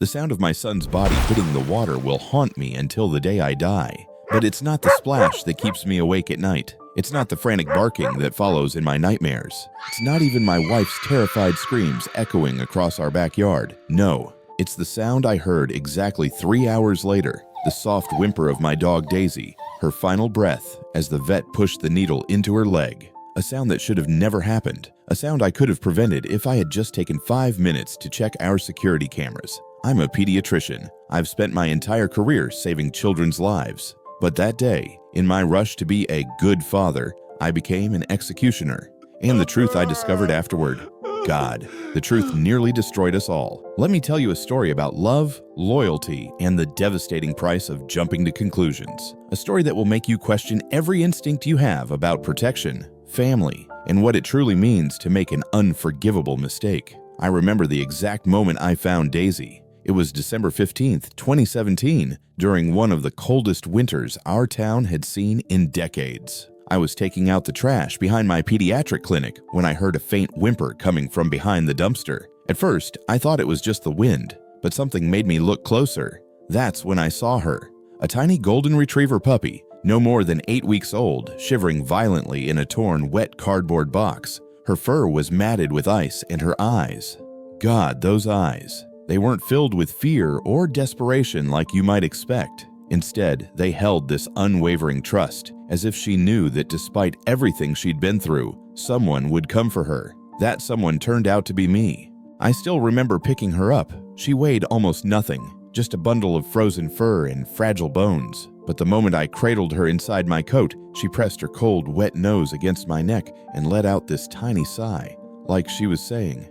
The sound of my son's body hitting the water will haunt me until the day I die. But it's not the splash that keeps me awake at night. It's not the frantic barking that follows in my nightmares. It's not even my wife's terrified screams echoing across our backyard. No, it's the sound I heard exactly 3 hours later, the soft whimper of my dog Daisy, her final breath as the vet pushed the needle into her leg. A sound that should have never happened. A sound I could have prevented if I had just taken 5 minutes to check our security cameras. I'm a pediatrician. I've spent my entire career saving children's lives. But that day, in my rush to be a good father, I became an executioner. And the truth I discovered afterward, God, the truth nearly destroyed us all. Let me tell you a story about love, loyalty, and the devastating price of jumping to conclusions. A story that will make you question every instinct you have about protection, family, and what it truly means to make an unforgivable mistake. I remember the exact moment I found Daisy. It was December 15th, 2017, during one of the coldest winters our town had seen in decades. I was taking out the trash behind my pediatric clinic when I heard a faint whimper coming from behind the dumpster. At first, I thought it was just the wind, but something made me look closer. That's when I saw her, a tiny golden retriever puppy, no more than 8 weeks old, shivering violently in a torn, wet cardboard box. Her fur was matted with ice, and her eyes. God, those eyes. They weren't filled with fear or desperation like you might expect. Instead, they held this unwavering trust, as if she knew that despite everything she'd been through, someone would come for her. That someone turned out to be me. I still remember picking her up. She weighed almost nothing, just a bundle of frozen fur and fragile bones. But the moment I cradled her inside my coat, she pressed her cold, wet nose against my neck and let out this tiny sigh, like she was saying,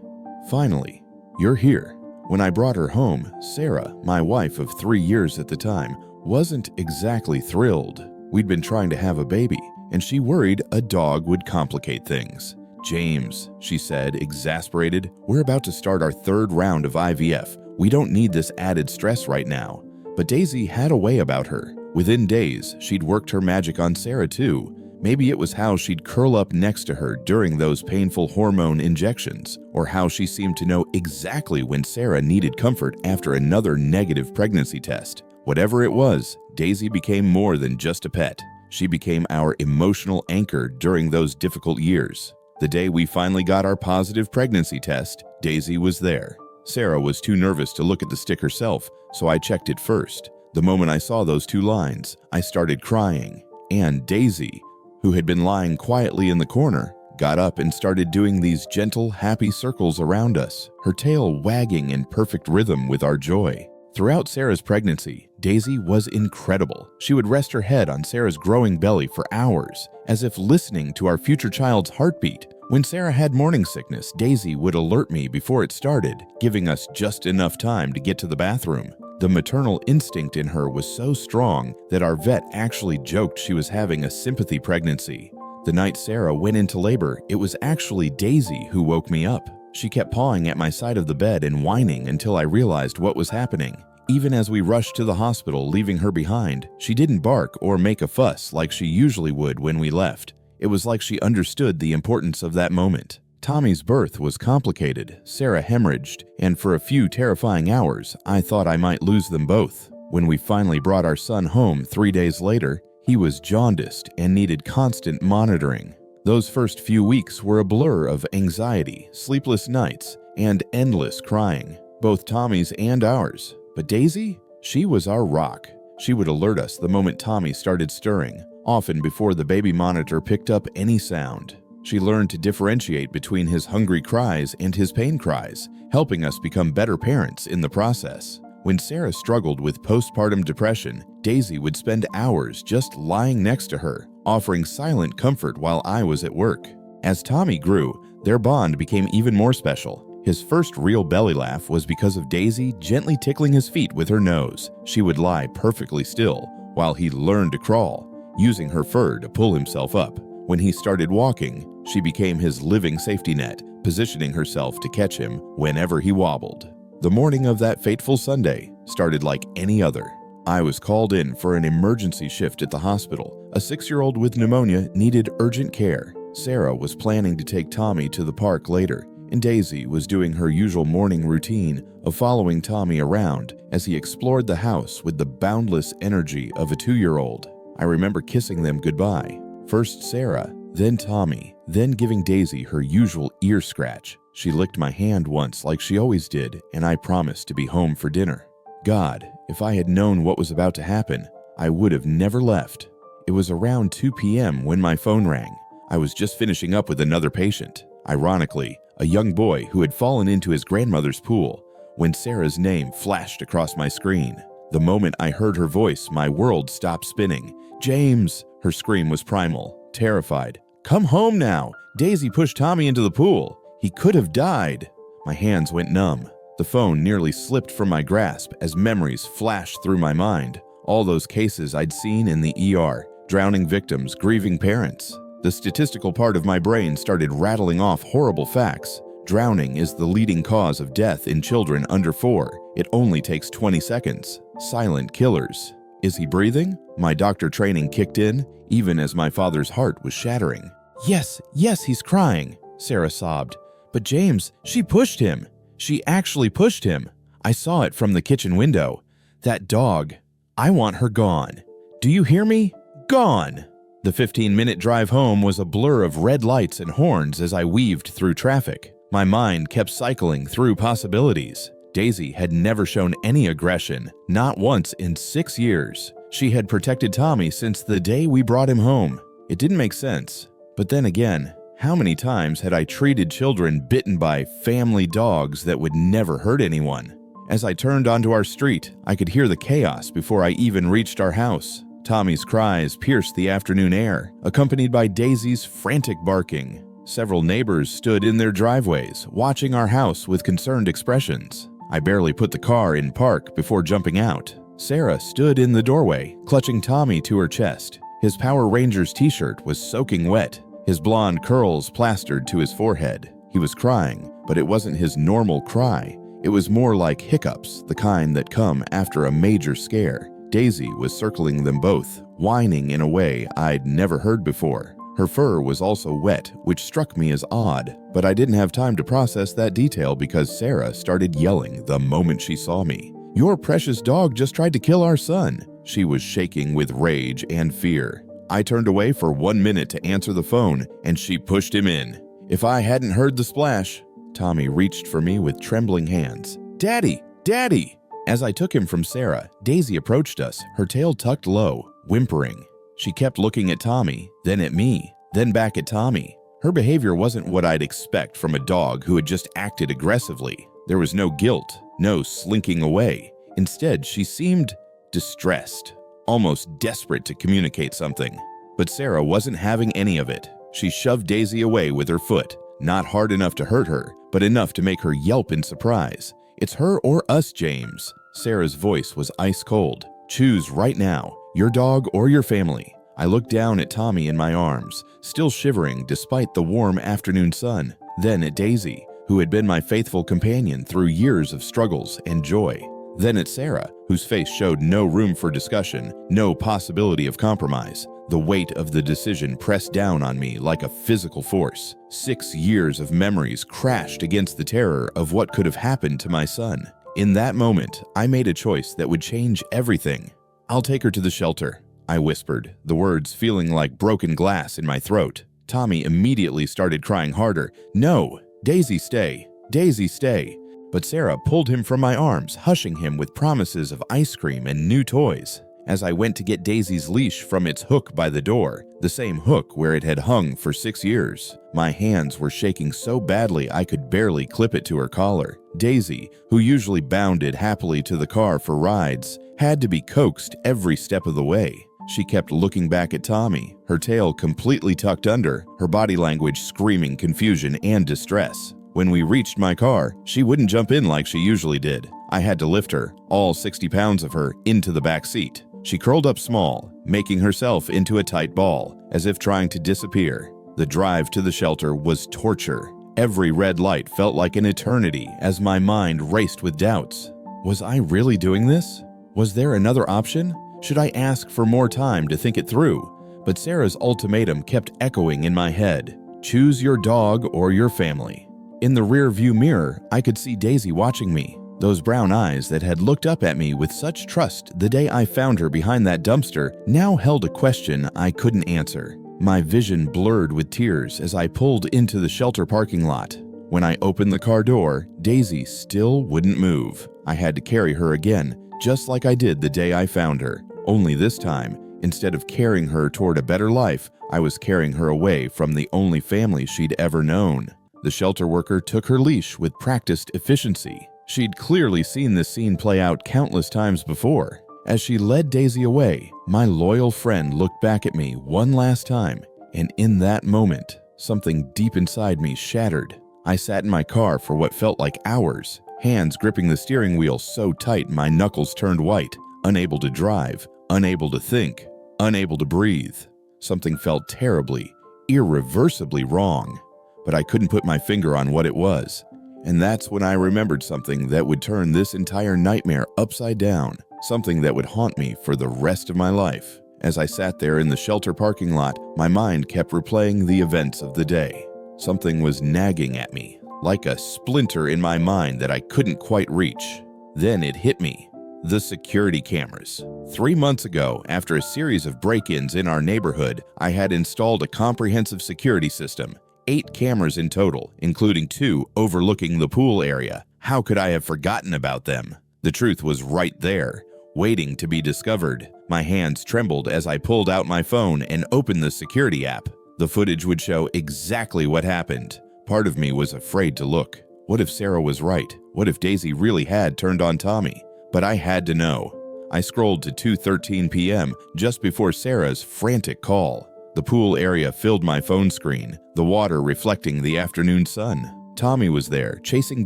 "Finally, you're here." When I brought her home, Sarah, my wife of 3 years at the time, wasn't exactly thrilled. We'd been trying to have a baby, and she worried a dog would complicate things. "James," she said, exasperated, "we're about to start our 3rd round of IVF. We don't need this added stress right now." But Daisy had a way about her. Within days, she'd worked her magic on Sarah too. Maybe it was how she'd curl up next to her during those painful hormone injections, or how she seemed to know exactly when Sarah needed comfort after another negative pregnancy test. Whatever it was, Daisy became more than just a pet. She became our emotional anchor during those difficult years. The day we finally got our positive pregnancy test, Daisy was there. Sarah was too nervous to look at the stick herself, so I checked it first. The moment I saw those 2 lines, I started crying. And Daisy, who had been lying quietly in the corner, got up and started doing these gentle, happy circles around us, her tail wagging in perfect rhythm with our joy. Throughout Sarah's pregnancy, Daisy was incredible. She would rest her head on Sarah's growing belly for hours, as if listening to our future child's heartbeat. When Sarah had morning sickness, Daisy would alert me before it started, giving us just enough time to get to the bathroom. The maternal instinct in her was so strong that our vet actually joked she was having a sympathy pregnancy. The night Sarah went into labor, it was actually Daisy who woke me up. She kept pawing at my side of the bed and whining until I realized what was happening. Even as we rushed to the hospital, leaving her behind, she didn't bark or make a fuss like she usually would when we left. It was like she understood the importance of that moment. Tommy's birth was complicated, Sarah hemorrhaged, and for a few terrifying hours, I thought I might lose them both. When we finally brought our son home 3 days later, he was jaundiced and needed constant monitoring. Those first few weeks were a blur of anxiety, sleepless nights, and endless crying, both Tommy's and ours. But Daisy? She was our rock. She would alert us the moment Tommy started stirring, often before the baby monitor picked up any sound. She learned to differentiate between his hungry cries and his pain cries, helping us become better parents in the process. When Sarah struggled with postpartum depression, Daisy would spend hours just lying next to her, offering silent comfort while I was at work. As Tommy grew, their bond became even more special. His first real belly laugh was because of Daisy gently tickling his feet with her nose. She would lie perfectly still while he learned to crawl, using her fur to pull himself up. When he started walking, she became his living safety net, positioning herself to catch him whenever he wobbled. The morning of that fateful Sunday started like any other. I was called in for an emergency shift at the hospital. A 6-year-old with pneumonia needed urgent care. Sarah was planning to take Tommy to the park later, and Daisy was doing her usual morning routine of following Tommy around as he explored the house with the boundless energy of a 2-year-old. I remember kissing them goodbye. First Sarah, then Tommy, then giving Daisy her usual ear scratch. She licked my hand once like she always did, and I promised to be home for dinner. God, if I had known what was about to happen, I would have never left. It was around 2 p.m. when my phone rang. I was just finishing up with another patient, ironically, a young boy who had fallen into his grandmother's pool, when Sarah's name flashed across my screen. The moment I heard her voice, my world stopped spinning. "James!" Her scream was primal, terrified. "Come home now! Daisy pushed Tommy into the pool. He could have died." My hands went numb. The phone nearly slipped from my grasp as memories flashed through my mind. All those cases I'd seen in the ER, drowning victims, grieving parents. The statistical part of my brain started rattling off horrible facts. Drowning is the leading cause of death in children under 4. It only takes 20 seconds. Silent killers. Is he breathing? My doctor training kicked in, even as my father's heart was shattering. Yes, he's crying," Sarah sobbed. "But James, she pushed him. She actually pushed him. I saw it from the kitchen window. That dog. I want her gone. Do you hear me? Gone!" The 15-minute drive home was a blur of red lights and horns as I weaved through traffic. My mind kept cycling through possibilities. Daisy had never shown any aggression, not once in 6 years. She had protected Tommy since the day we brought him home. It didn't make sense. But then again, how many times had I treated children bitten by family dogs that would never hurt anyone? As I turned onto our street, I could hear the chaos before I even reached our house. Tommy's cries pierced the afternoon air, accompanied by Daisy's frantic barking. Several neighbors stood in their driveways, watching our house with concerned expressions. I barely put the car in park before jumping out. Sarah stood in the doorway, clutching Tommy to her chest. His Power Rangers t-shirt was soaking wet, his blonde curls plastered to his forehead. He was crying, but it wasn't his normal cry. It was more like hiccups, the kind that come after a major scare. Daisy was circling them both, whining in a way I'd never heard before. Her fur was also wet, which struck me as odd, but I didn't have time to process that detail because Sarah started yelling the moment she saw me. "Your precious dog just tried to kill our son." She was shaking with rage and fear. I turned away for 1 minute to answer the phone, and she pushed him in. If I hadn't heard the splash, Tommy reached for me with trembling hands. "Daddy! Daddy!" As I took him from Sarah, Daisy approached us, her tail tucked low, whimpering. She kept looking at Tommy, then at me, then back at Tommy. Her behavior wasn't what I'd expect from a dog who had just acted aggressively. There was no guilt, no slinking away. Instead, she seemed distressed, almost desperate to communicate something. But Sarah wasn't having any of it. She shoved Daisy away with her foot, not hard enough to hurt her, but enough to make her yelp in surprise. "It's her or us, James." Sarah's voice was ice cold. "Choose right now, your dog or your family." I looked down at Tommy in my arms, still shivering despite the warm afternoon sun, then at Daisy, who had been my faithful companion through years of struggles and joy, then at Sarah, whose face showed no room for discussion, no possibility of compromise. The weight of the decision pressed down on me like a physical force. 6 years of memories crashed against the terror of what could have happened to my son. In that moment, I made a choice that would change everything. "I'll take her to the shelter," I whispered, the words feeling like broken glass in my throat. Tommy immediately started crying harder. "No! Daisy, stay! Daisy, stay!" But Sarah pulled him from my arms, hushing him with promises of ice cream and new toys. As I went to get Daisy's leash from its hook by the door, the same hook where it had hung for 6 years, my hands were shaking so badly I could barely clip it to her collar. Daisy, who usually bounded happily to the car for rides, had to be coaxed every step of the way. She kept looking back at Tommy, her tail completely tucked under, her body language screaming confusion and distress. When we reached my car, she wouldn't jump in like she usually did. I had to lift her, all 60 pounds of her, into the back seat. She curled up small, making herself into a tight ball, as if trying to disappear. The drive to the shelter was torture. Every red light felt like an eternity as my mind raced with doubts. Was I really doing this? Was there another option? Should I ask for more time to think it through? But Sarah's ultimatum kept echoing in my head. Choose your dog or your family. In the rear view mirror, I could see Daisy watching me. Those brown eyes that had looked up at me with such trust the day I found her behind that dumpster now held a question I couldn't answer. My vision blurred with tears as I pulled into the shelter parking lot. When I opened the car door, Daisy still wouldn't move. I had to carry her again, just like I did the day I found her. Only this time, instead of carrying her toward a better life, I was carrying her away from the only family she'd ever known. The shelter worker took her leash with practiced efficiency. She'd clearly seen this scene play out countless times before. As she led Daisy away, my loyal friend looked back at me one last time, and in that moment, something deep inside me shattered. I sat in my car for what felt like hours, hands gripping the steering wheel so tight my knuckles turned white, unable to drive, unable to think, unable to breathe. Something felt terribly, irreversibly wrong, but I couldn't put my finger on what it was. And that's when I remembered something that would turn this entire nightmare upside down, something that would haunt me for the rest of my life. As I sat there in the shelter parking lot, my mind kept replaying the events of the day. Something was nagging at me, like a splinter in my mind that I couldn't quite reach. Then it hit me. The security cameras. 3 months ago, after a series of break-ins in our neighborhood, I had installed a comprehensive security system. 8 cameras in total, including 2 overlooking the pool area. How could I have forgotten about them? The truth was right there, waiting to be discovered. My hands trembled as I pulled out my phone and opened the security app. The footage would show exactly what happened. Part of me was afraid to look. What if Sarah was right? What if Daisy really had turned on Tommy? But I had to know. I scrolled to 2:13 p.m. just before Sarah's frantic call. The pool area filled my phone screen, the water reflecting the afternoon sun. Tommy was there, chasing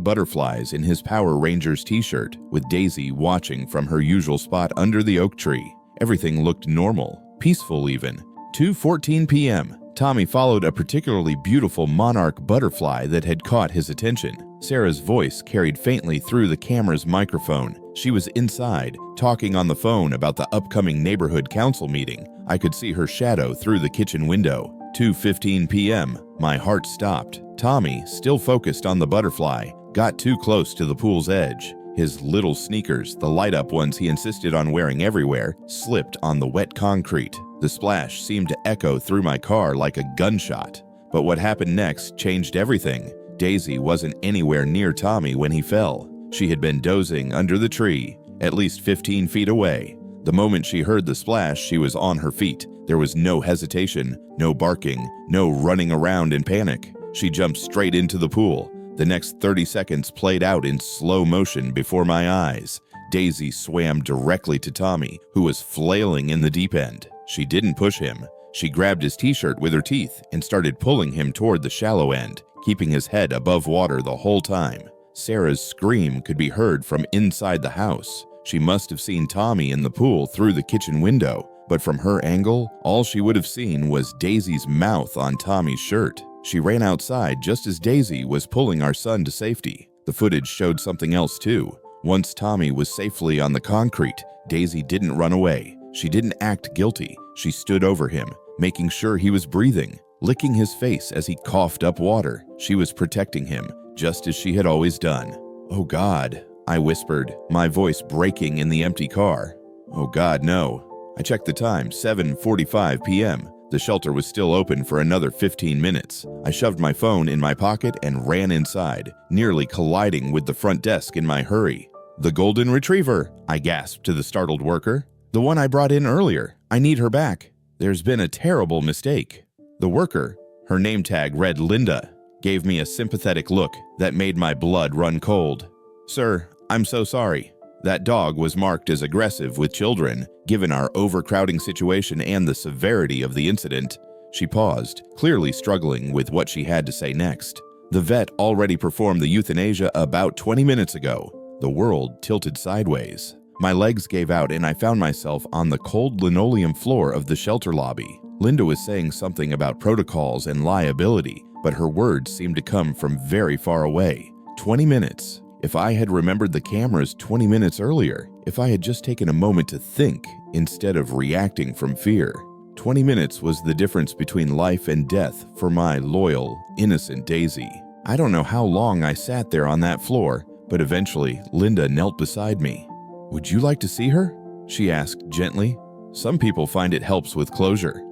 butterflies in his Power Rangers t-shirt, with Daisy watching from her usual spot under the oak tree. Everything looked normal, peaceful even. 2:14 p.m. Tommy followed a particularly beautiful monarch butterfly that had caught his attention. Sarah's voice carried faintly through the camera's microphone. She was inside, talking on the phone about the upcoming neighborhood council meeting. I could see her shadow through the kitchen window. 2:15 p.m. My heart stopped. Tommy, still focused on the butterfly, got too close to the pool's edge. His little sneakers, the light-up ones he insisted on wearing everywhere, slipped on the wet concrete. The splash seemed to echo through my car like a gunshot. But what happened next changed everything. Daisy wasn't anywhere near Tommy when he fell. She had been dozing under the tree, at least 15 feet away. The moment she heard the splash, she was on her feet. There was no hesitation, no barking, no running around in panic. She jumped straight into the pool. The next 30 seconds played out in slow motion before my eyes. Daisy swam directly to Tommy, who was flailing in the deep end. She didn't push him. She grabbed his t-shirt with her teeth and started pulling him toward the shallow end, keeping his head above water the whole time. Sarah's scream could be heard from inside the house. She must have seen Tommy in the pool through the kitchen window, but from her angle, all she would have seen was Daisy's mouth on Tommy's shirt. She ran outside just as Daisy was pulling our son to safety. The footage showed something else too. Once Tommy was safely on the concrete, Daisy didn't run away. She didn't act guilty. She stood over him, making sure he was breathing, licking his face as he coughed up water. She was protecting him, just as she had always done. "Oh God," I whispered, my voice breaking in the empty car. "Oh God, no." I checked the time, 7:45 p.m. The shelter was still open for another 15 minutes. I shoved my phone in my pocket and ran inside, nearly colliding with the front desk in my hurry. "The golden retriever," I gasped to the startled worker. "The one I brought in earlier. I need her back. There's been a terrible mistake." The worker, her name tag read Linda, gave me a sympathetic look that made my blood run cold. "Sir, I'm so sorry. That dog was marked as aggressive with children, given our overcrowding situation and the severity of the incident." She paused, clearly struggling with what she had to say next. "The vet already performed the euthanasia about 20 minutes ago." The world tilted sideways. My legs gave out and I found myself on the cold linoleum floor of the shelter lobby. Linda was saying something about protocols and liability, but her words seemed to come from very far away. 20 minutes. If I had remembered the cameras 20 minutes earlier, if I had just taken a moment to think instead of reacting from fear, 20 minutes was the difference between life and death for my loyal, innocent Daisy. I don't know how long I sat there on that floor, but eventually Linda knelt beside me. "Would you like to see her?" she asked gently. "Some people find it helps with closure."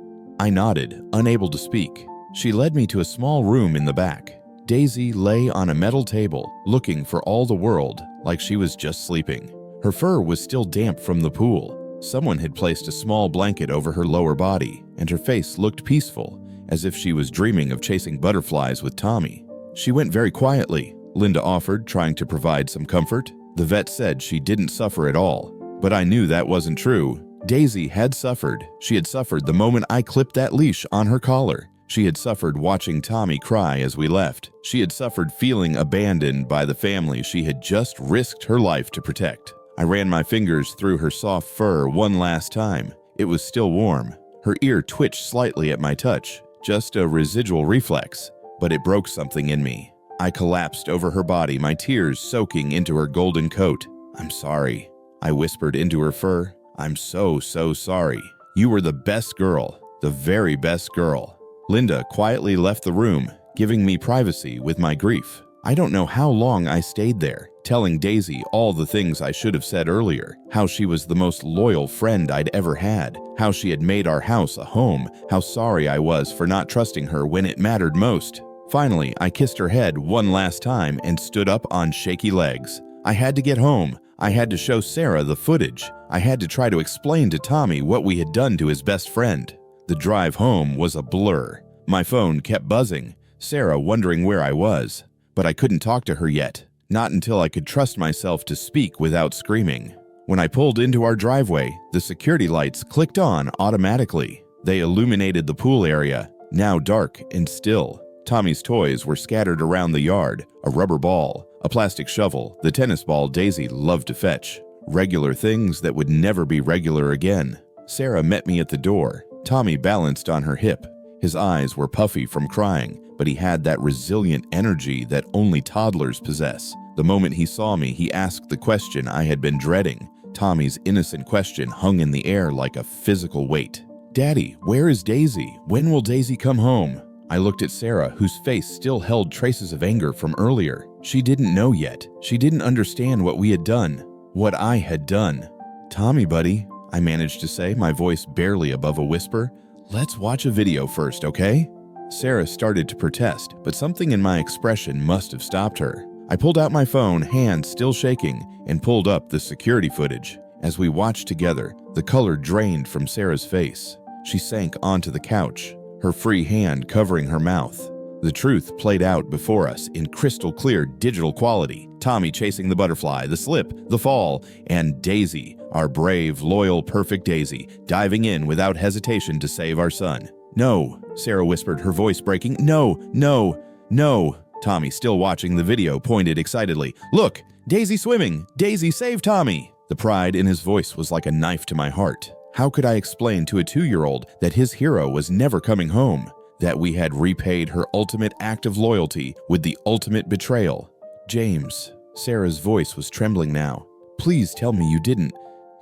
I nodded, unable to speak. She led me to a small room in the back. Daisy lay on a metal table, looking for all the world like she was just sleeping. Her fur was still damp from the pool. Someone had placed a small blanket over her lower body, and her face looked peaceful, as if she was dreaming of chasing butterflies with Tommy. "She went very quietly," Linda offered, trying to provide some comfort. "The vet said she didn't suffer at all." But I knew that wasn't true. Daisy had suffered. She had suffered the moment I clipped that leash on her collar. She had suffered watching Tommy cry as we left. She had suffered feeling abandoned by the family she had just risked her life to protect. I ran my fingers through her soft fur one last time. It was still warm. Her ear twitched slightly at my touch, just a residual reflex, but it broke something in me. I collapsed over her body, my tears soaking into her golden coat. "I'm sorry," I whispered into her fur. "I'm so sorry. You were the best girl, the very best girl." Linda quietly left the room, giving me privacy with my grief. I don't know how long I stayed there, telling Daisy all the things I should have said earlier, how she was the most loyal friend I'd ever had, how she had made our house a home, how sorry I was for not trusting her when it mattered most. Finally, I kissed her head one last time and stood up on shaky legs. I had to get home. I had to show Sarah the footage. I had to try to explain to Tommy what we had done to his best friend. The drive home was a blur. My phone kept buzzing, Sarah wondering where I was. But I couldn't talk to her yet, not until I could trust myself to speak without screaming. When I pulled into our driveway, the security lights clicked on automatically. They illuminated the pool area, now dark and still. Tommy's toys were scattered around the yard, a rubber ball, a plastic shovel, the tennis ball Daisy loved to fetch. Regular things that would never be regular again. Sarah met me at the door. Tommy balanced on her hip. His eyes were puffy from crying, but he had that resilient energy that only toddlers possess. The moment he saw me, he asked the question I had been dreading. Tommy's innocent question hung in the air like a physical weight. "Daddy, where is Daisy? When will Daisy come home?" I looked at Sarah, whose face still held traces of anger from earlier. She didn't know yet. She didn't understand what we had done. What I had done. "Tommy, buddy," I managed to say, my voice barely above a whisper. "Let's watch a video first, okay?" Sarah started to protest, but something in my expression must have stopped her. I pulled out my phone, hands still shaking, and pulled up the security footage. As we watched together, the color drained from Sarah's face. She sank onto the couch, her free hand covering her mouth. The truth played out before us in crystal clear digital quality. Tommy chasing the butterfly, the slip, the fall, and Daisy, our brave, loyal, perfect Daisy, diving in without hesitation to save our son. "No," Sarah whispered, her voice breaking. "No, no, no." Tommy, still watching the video, pointed excitedly. "Look, Daisy swimming! Daisy saved Tommy!" The pride in his voice was like a knife to my heart. How could I explain to a 2-year-old that his hero was never coming home? That we had repaid her ultimate act of loyalty with the ultimate betrayal? "James," Sarah's voice was trembling now. "Please tell me you didn't.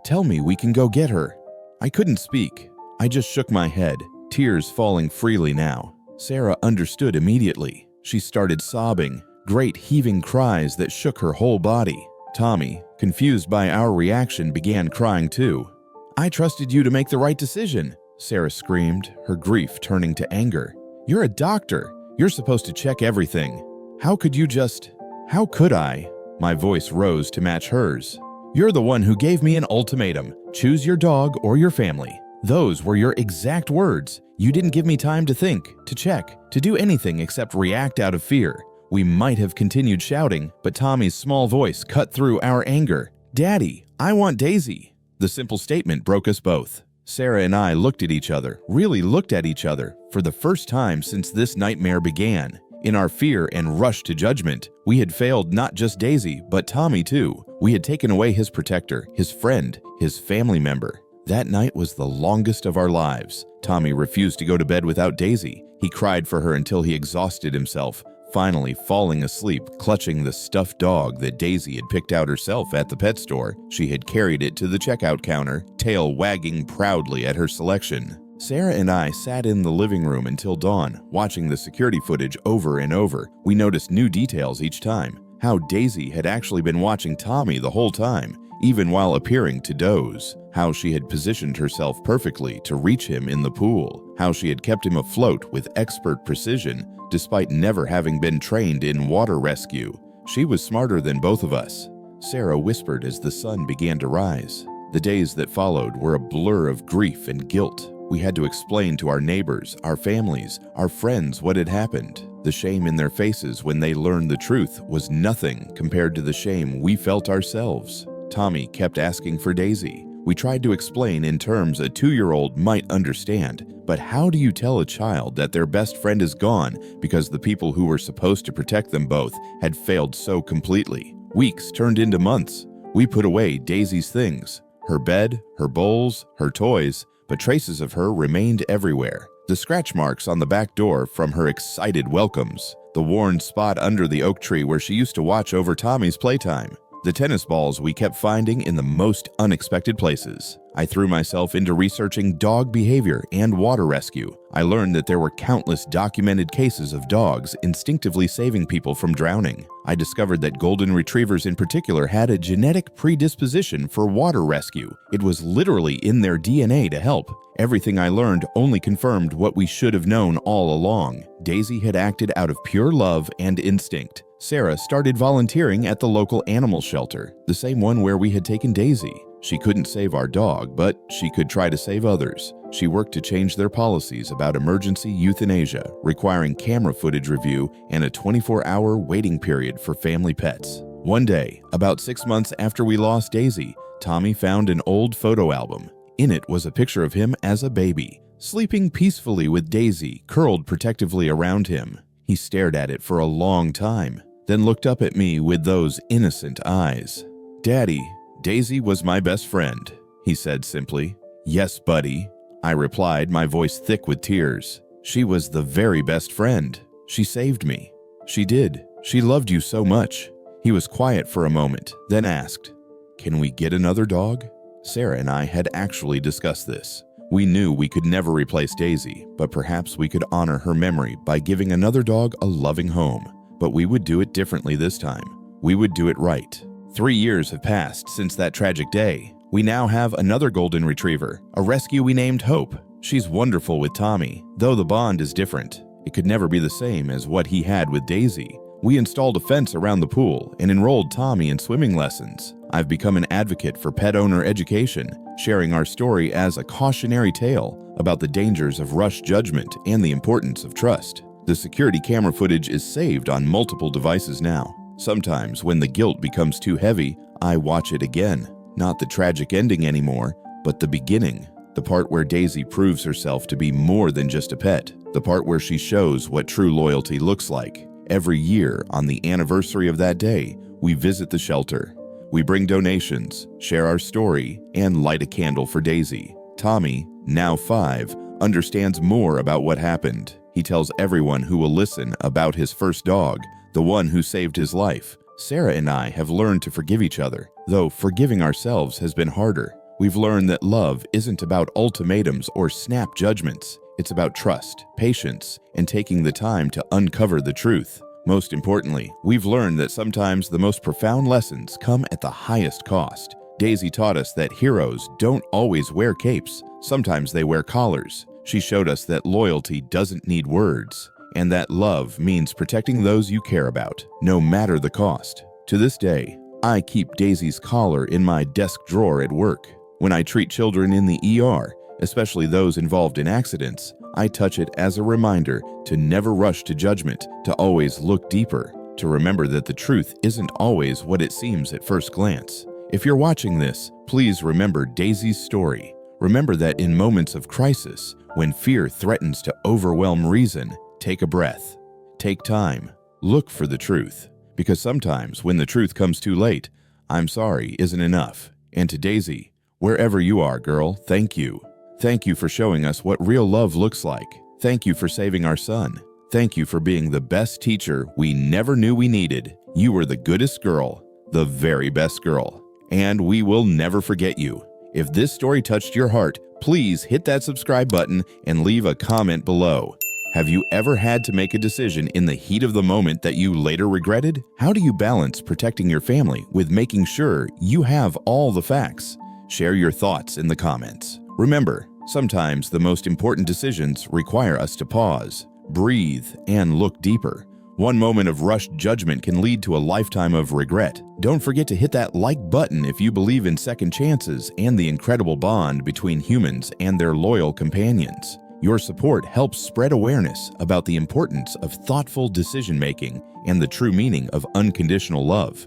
Tell me we can go get her." I couldn't speak. I just shook my head, tears falling freely now. Sarah understood immediately. She started sobbing, great heaving cries that shook her whole body. Tommy, confused by our reaction, began crying too. "I trusted you to make the right decision," Sarah screamed, her grief turning to anger. "You're a doctor. You're supposed to check everything. How could you just... How could I?" My voice rose to match hers. "You're the one who gave me an ultimatum. Choose your dog or your family. Those were your exact words. You didn't give me time to think, to check, to do anything except react out of fear." We might have continued shouting, but Tommy's small voice cut through our anger. "Daddy, I want Daisy." The simple statement broke us both. Sarah and I looked at each other, really looked at each other, for the first time since this nightmare began. In our fear and rush to judgment, we had failed not just Daisy, but Tommy too. We had taken away his protector, his friend, his family member. That night was the longest of our lives. Tommy refused to go to bed without Daisy. He cried for her until he exhausted himself, finally falling asleep, clutching the stuffed dog that Daisy had picked out herself at the pet store. She had carried it to the checkout counter, tail wagging proudly at her selection. Sarah and I sat in the living room until dawn, watching the security footage over and over. We noticed new details each time. How Daisy had actually been watching Tommy the whole time, even while appearing to doze. How she had positioned herself perfectly to reach him in the pool. How she had kept him afloat with expert precision, despite never having been trained in water rescue. She was smarter than both of us, Sarah whispered as the sun began to rise. The days that followed were a blur of grief and guilt. We had to explain to our neighbors, our families, our friends what had happened. The shame in their faces when they learned the truth was nothing compared to the shame we felt ourselves. Tommy kept asking for Daisy. We tried to explain in terms a 2-year-old might understand, but how do you tell a child that their best friend is gone because the people who were supposed to protect them both had failed so completely? Weeks turned into months. We put away Daisy's things, her bed, her bowls, her toys, but traces of her remained everywhere. The scratch marks on the back door from her excited welcomes, the worn spot under the oak tree where she used to watch over Tommy's playtime, the tennis balls we kept finding in the most unexpected places. I threw myself into researching dog behavior and water rescue. I learned that there were countless documented cases of dogs instinctively saving people from drowning. I discovered that golden retrievers in particular had a genetic predisposition for water rescue. It was literally in their DNA to help. Everything I learned only confirmed what we should have known all along. Daisy had acted out of pure love and instinct. Sarah started volunteering at the local animal shelter, the same one where we had taken Daisy. She couldn't save our dog, but she could try to save others. She worked to change their policies about emergency euthanasia, requiring camera footage review and a 24-hour waiting period for family pets. One day, about 6 months after we lost Daisy, Tommy found an old photo album. In it was a picture of him as a baby, sleeping peacefully with Daisy curled protectively around him. He stared at it for a long time, then looked up at me with those innocent eyes. "Daddy, Daisy was my best friend," he said simply. "Yes, buddy," I replied, my voice thick with tears. "She was the very best friend. She saved me. She did. She loved you so much." He was quiet for a moment, then asked, "Can we get another dog?" Sarah and I had actually discussed this. We knew we could never replace Daisy, but perhaps we could honor her memory by giving another dog a loving home. But we would do it differently this time. We would do it right. 3 years have passed since that tragic day. We now have another golden retriever, a rescue we named Hope. She's wonderful with Tommy, though the bond is different. It could never be the same as what he had with Daisy. We installed a fence around the pool and enrolled Tommy in swimming lessons. I've become an advocate for pet owner education, sharing our story as a cautionary tale about the dangers of rush judgment and the importance of trust. The security camera footage is saved on multiple devices now. Sometimes, when the guilt becomes too heavy, I watch it again. Not the tragic ending anymore, but the beginning. The part where Daisy proves herself to be more than just a pet. The part where she shows what true loyalty looks like. Every year, on the anniversary of that day, we visit the shelter. We bring donations, share our story, and light a candle for Daisy. Tommy, now 5, understands more about what happened. He tells everyone who will listen about his first dog, the one who saved his life. Sarah and I have learned to forgive each other, though forgiving ourselves has been harder. We've learned that love isn't about ultimatums or snap judgments. It's about trust, patience, and taking the time to uncover the truth. Most importantly, we've learned that sometimes the most profound lessons come at the highest cost. Daisy taught us that heroes don't always wear capes. Sometimes they wear collars. She showed us that loyalty doesn't need words, and that love means protecting those you care about, no matter the cost. To this day, I keep Daisy's collar in my desk drawer at work. When I treat children in the ER, especially those involved in accidents, I touch it as a reminder to never rush to judgment, to always look deeper, to remember that the truth isn't always what it seems at first glance. If you're watching this, please remember Daisy's story. Remember that in moments of crisis, when fear threatens to overwhelm reason, take a breath. Take time. Look for the truth. Because sometimes when the truth comes too late, "I'm sorry" isn't enough. And to Daisy, wherever you are, girl, thank you. Thank you for showing us what real love looks like. Thank you for saving our son. Thank you for being the best teacher we never knew we needed. You were the goodest girl, the very best girl. And we will never forget you. If this story touched your heart, please hit that subscribe button and leave a comment below. Have you ever had to make a decision in the heat of the moment that you later regretted? How do you balance protecting your family with making sure you have all the facts? Share your thoughts in the comments. Remember, sometimes the most important decisions require us to pause, breathe, and look deeper. One moment of rushed judgment can lead to a lifetime of regret. Don't forget to hit that like button if you believe in second chances and the incredible bond between humans and their loyal companions. Your support helps spread awareness about the importance of thoughtful decision-making and the true meaning of unconditional love.